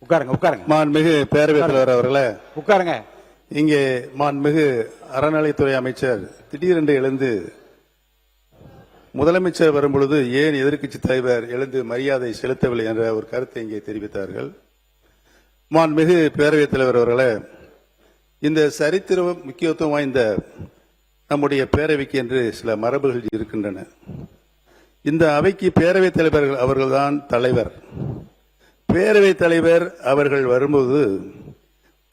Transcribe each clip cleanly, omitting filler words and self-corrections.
உட்காருங்க உட்காருங்க. மாண்புமிகு பேரவைத் தலைவர் அவர்களே, உட்காருங்க. இங்கே மாண்புமிகு அறநிலைத்துறை அமைச்சர் திடீரென்று எழுந்து முதலமைச்சர் வரும்பொழுது ஏன் எதிர்க்கட்சி தலைவர் எழுந்து மரியாதை செலுத்தவில்லை என்ற ஒரு கருத்தை இங்கே தெரிவித்தார்கள். மாண்புமிகு பேரவைத் தலைவர் அவர்களே, இந்த சரித்திர முக்கியத்துவம் வாய்ந்த நம்முடைய பேரவைக்கு என்று சில மரபுகள் இருக்கின்றன. இந்த அவைக்கு பேரவைத் தலைவர்கள் அவர்கள்தான் தலைவர். பேரவைத் தலைவர் அவர்கள் வரும்போது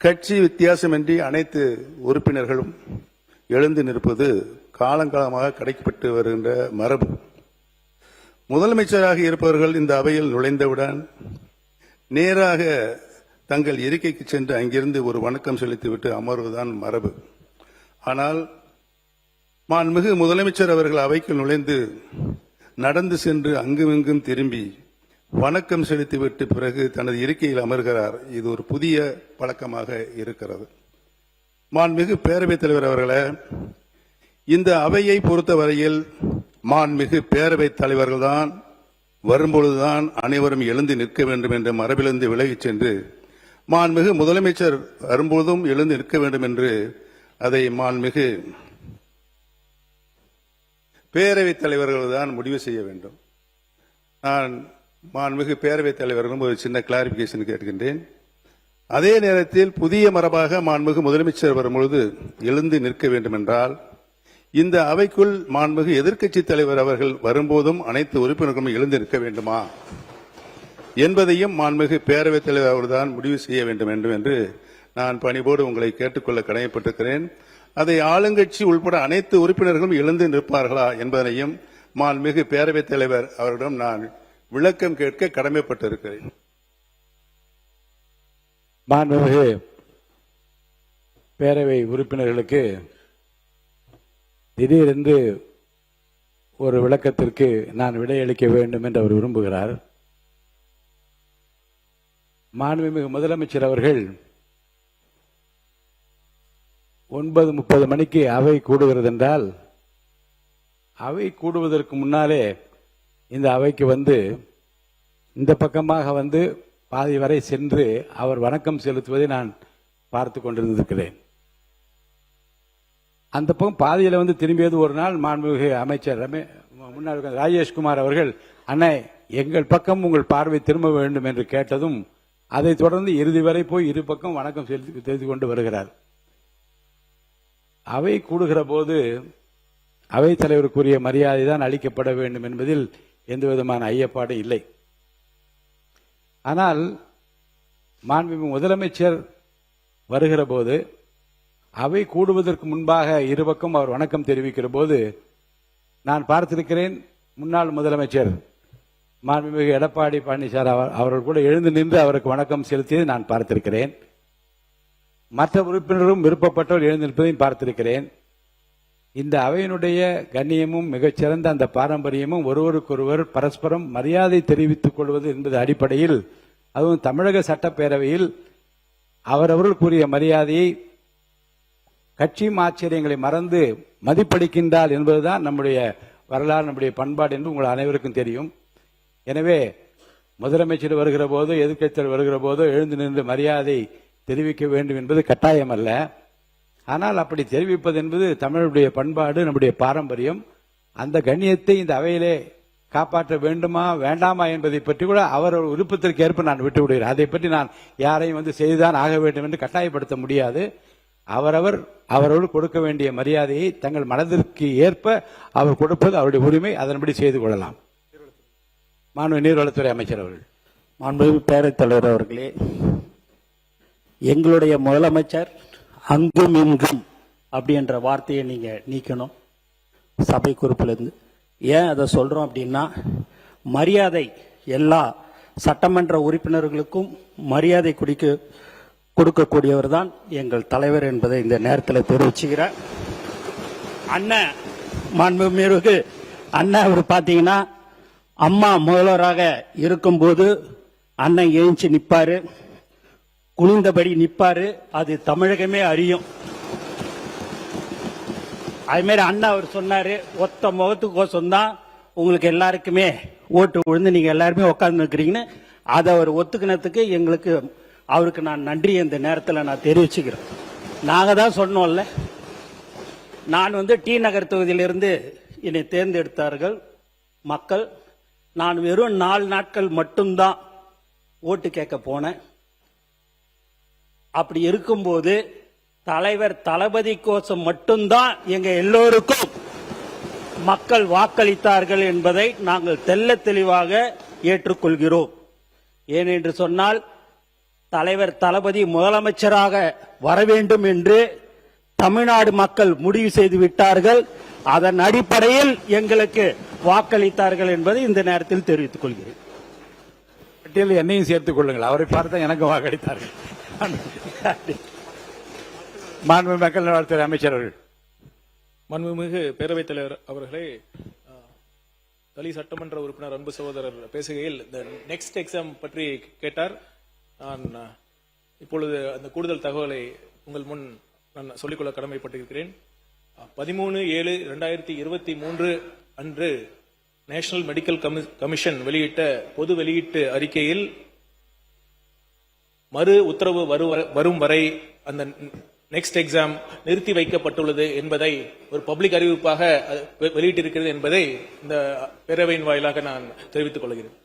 கட்சி வித்தியாசமின்றி அனைத்து உறுப்பினர்களும் எழுந்து நிற்பது காலங்காலமாக கடைபிடிக்கப்பட்டு வருகின்ற மரபு. முதலமைச்சராக இருப்பவர்கள் இந்த அவையில் நுழைந்தவுடன் நேராக தங்கள் இருக்கைக்கு சென்று அங்கிருந்து ஒரு வணக்கம் செலுத்திவிட்டு அமர்வுதான் மரபு. ஆனால் மாண்புமிகு முதலமைச்சர் அவர்கள் அவைக்கு நுழைந்து நடந்து சென்று அங்குமிங்கும் திரும்பி வணக்கம் செலுத்திவிட்டு பிறகு தனது இருக்கையில் அமர்கிறார். இது ஒரு புதிய பழக்கமாக இருக்கிறது. மாண்புமிகு பேரவைத் தலைவர் அவர்களே, இந்த அவையை பொறுத்தவரையில் மாண்புமிகு பேரவைத் தலைவர்கள்தான் வரும்பொழுதுதான் அனைவரும் எழுந்து நிற்க வேண்டும் என்ற மரபிலிருந்து விலகிச் சென்று மாண்புமிகு முதலமைச்சர் வரும்பொழுதும் எழுந்து நிற்க வேண்டும் என்று அதை மாண்புமிகு பேரவைத் தலைவர்கள் தான் முடிவு செய்ய வேண்டும். நான் மாண்புமிகு பேரவைத் தலைவர்களும் ஒரு சின்ன கிளாரிபிகேஷன் கேட்கின்றேன். அதே நேரத்தில் புதிய மரபாக மாண்புமிகு முதலமைச்சர் வரும்பொழுது எழுந்து நிற்க வேண்டும் என்றால் இந்த அவைக்குள் மாண்புமிகு எதிர்க்கட்சி தலைவர் அவர்கள் வரும்போதும் அனைத்து உறுப்பினர்களும் எழுந்து நிற்க வேண்டுமா என்பதையும் மாண்புமிகு பேரவைத் தலைவர் அவர்தான் முடிவு செய்ய வேண்டும் என்று நான் பணிவோடு உங்களை கேட்டுக்கொள்ள கடமைப்பட்டிருக்கிறேன். அதை ஆளுங்கட்சி உள்பட அனைத்து உறுப்பினர்களும் எழுந்து நிற்பார்களா என்பதனையும் மாண்புமிகு பேரவைத் தலைவர் அவரிடம் நான் விளக்கம் கேட்க கடமைப்பட்டிருக்கிறேன். மாண்புமிகு பேரவை உறுப்பினர்களுக்கு திடீரென்று ஒரு விளக்கத்திற்கு நான் விடையளிக்க வேண்டும் என்று அவர் விரும்புகிறார். மாண்புமிகு முதலமைச்சர் அவர்கள் 9:30 மணிக்கு அவை கூடுகிறது என்றால் அவை கூடுவதற்கு முன்னாலே இந்த அவைக்கு வந்து இந்த பக்கமாக வந்து பாதி வரை சென்று அவர் வணக்கம் செலுத்துவதை நான் பார்த்து கொண்டிருந்திருக்கிறேன். அந்த பக்கம் பாதியில் வந்து திரும்பியது ஒரு நாள் மாண்புமிகு அமைச்சர் முன்னாள் ராஜேஷ்குமார் அவர்கள், அண்ணே எங்கள் பக்கம் உங்கள் பார்வை திரும்ப வேண்டும் என்று கேட்டதும் அதைத் தொடர்ந்து இறுதி வரை போய் இரு பக்கம் வணக்கம் செலுத்தி கொண்டு வருகிறார். அவை கூடுகிற போது அவைத் தலைவருக்குரிய மரியாதை தான் அளிக்கப்பட வேண்டும் என்பதில் எந்த விதமான ஐயப்பாடும் இல்லை. ஆனால் மாண்புமிகு முதலமைச்சர் வருகிற போது அவை கூடுவதற்கு முன்பாக இருபக்கம் அவர் வணக்கம் தெரிவிக்கிற போது நான் பார்த்திருக்கிறேன். முன்னாள் முதலமைச்சர் மாண்புமிகு எடப்பாடி பழனிசாமி அவர்கள் கூட எழுந்து நின்று அவருக்கு வணக்கம் செலுத்தியதை நான் பார்த்திருக்கிறேன். மற்ற உறுப்பினரும் விருப்பப்பட்டவர் எழுந்து நிற்பதையும் பார்த்திருக்கிறேன். இந்த அவையினுடைய கண்ணியமும் மிகச்சிறந்த அந்த பாரம்பரியமும் ஒருவருக்கொருவர் பரஸ்பரம் மரியாதை தெரிவித்துக் கொள்வது என்பது அடிப்படையில், அதுவும் தமிழக சட்டப்பேரவையில் அவரவர்களுக்குரிய மரியாதையை கட்சியும் ஆச்சரியங்களை மறந்து மதிப்பளிக்கின்றார் என்பதுதான் நம்முடைய வரலாறு, நம்முடைய பண்பாடு என்று உங்கள் அனைவருக்கும் தெரியும். எனவே முதலமைச்சர் வருகிற போதோ எதிர்க்கட்சியர் வருகிற போதோ எழுந்து நின்று மரியாதை தெரிவிக்க வேண்டும் என்பது கட்டாயம் அல்ல. ஆனால் அப்படி தெரிவிப்பது என்பது தமிழுடைய பண்பாடு, நம்முடைய பாரம்பரியம். அந்த கண்ணியத்தை இந்த அவையிலே காப்பாற்ற வேண்டுமா வேண்டாமா என்பதை பற்றி கூட அவர் விருப்பத்திற்கு ஏற்ப நான் விட்டு விடுகிறேன். அதை பற்றி நான் யாரையும் வந்து செய்துதான் ஆக வேண்டும் என்று கட்டாயப்படுத்த முடியாது. அவரவர்கள் கொடுக்க வேண்டிய மரியாதையை தங்கள் மனதிற்கு ஏற்ப அவர் கொடுப்பது அவருடைய உரிமை, அதன்படி செய்து கொள்ளலாம். மாண்புமிகு நீர்வளத்துறை அமைச்சர் அவர்கள். மாண்புமிகு பேரவைத் தலைவர் அவர்களே, எங்களுடைய முதலமைச்சர் அங்கும் இங்கும் அப்படின்ற வார்த்தையை நீங்க நீக்கணும் சபை குறிப்பிலிருந்து. ஏன் அதை சொல்றோம் அப்படின்னா, மரியாதை எல்லா சட்டமன்ற உறுப்பினர்களுக்கும் மரியாதை கொடுக்கக்கூடியவர் தான் எங்கள் தலைவர் என்பதை இந்த நேரத்தில் தெரிவிச்சுக்கிறேன். அண்ணன் மாண்புமிகு அண்ணன் அவர் பார்த்தீங்கன்னா அம்மா முதல்வராக இருக்கும்போது அண்ணன் எழுந்து நிற்பாரு, குனிந்தபடி நிற்பாரு. அது தமிழகமே அறியும். அது மாதிரி அண்ணா அவர் சொன்னாரு, ஒத்த முகத்துக்கோசம் தான் உங்களுக்கு எல்லாருக்குமே ஓட்டு விழுந்து நீங்க எல்லாருமே உட்கார்ந்து இருக்கிறீங்கன்னு. அதை அவர் ஒத்துக்கினதுக்கு எங்களுக்கு அவருக்கு நான் நன்றி இந்த நேரத்தில் நான் தெரிவிச்சுக்கிறேன். நாங்கள் தான் சொன்னோம்ல, நான் டி நகர் தொகுதியிலிருந்து என்னை தேர்ந்தெடுத்தார்கள் மக்கள். நான் வெறும் 4 நாட்கள் மட்டும்தான் ஓட்டு கேட்க போனேன். அப்படி இருக்கும்போது தலைவர் தளபதி கோசம் மட்டும்தான் எங்க எல்லோருக்கும் மக்கள் வாக்களித்தார்கள் என்பதை நாங்கள் தெள்ளத் தெளிவாக ஏற்றுக்கொள்கிறோம். ஏனென்று சொன்னால் தலைவர் தளபதி முதலமைச்சராக வர வேண்டும் என்று தமிழ்நாடு மக்கள் முடிவு செய்து விட்டார்கள். அதன் அடிப்படையில் எங்களுக்கு வாக்களித்தார்கள் என்பதை இந்த நேரத்தில் தெரிவித்துக் கொள்கிறேன். பட்டியலில் என்னையும் சேர்த்துக் கொள்ளுங்கள். அவரை பார்த்தா எனக்கு வாக்களித்தார்கள். மாண்பு மக்கள் நல்வாழ்வுத்துறை அமைச்சர் அவர்கள். மாண்புமிகு பேரவைத் தலைவர் அவர்களே, தளி சட்டமன்ற உறுப்பினர் அன்பு சகோதரர் பேசுகையில் இந்த நெக்ஸ்ட் எக்ஸாம் பற்றி கேட்டார். நான் இப்பொழுது அந்த கூடுதல் தகவலை உங்கள் முன் நான் சொல்லிக்கொள்ள கடமைப்பட்டிருக்கிறேன். 13/7/2023 அன்று நேஷனல் மெடிக்கல் கமிஷன் வெளியிட்ட பொது வெளியீட்டு அறிக்கையில் மறு உத்தரவு வரும் வரை அந்த நெக்ஸ்ட் எக்ஸாம் நிறுத்தி வைக்கப்பட்டுள்ளது என்பதை ஒரு பப்ளிக் அறிவிப்பாக வெளியிட்டிருக்கிறது என்பதை இந்த பேரவையின் வாயிலாக நான் தெரிவித்துக் கொள்கிறேன்.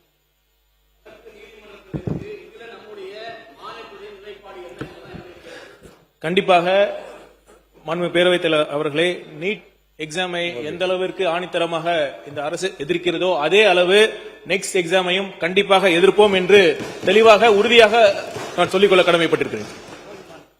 கண்டிப்பாக மாண்புமிகு பேரவைத் தலைவர் அவர்களே, நீட் எக்ஸாமை எந்த அளவிற்கு ஆணித்தரமாக இந்த அரசு எதிர்க்கிறதோ அதே அளவு நெக்ஸ்ட் எக்ஸாமையும் கண்டிப்பாக எதிர்ப்போம் என்று தெளிவாக உறுதியாக நான் சொல்லிக்கொள்ள கடமைப்பட்டிருக்கிறேன்.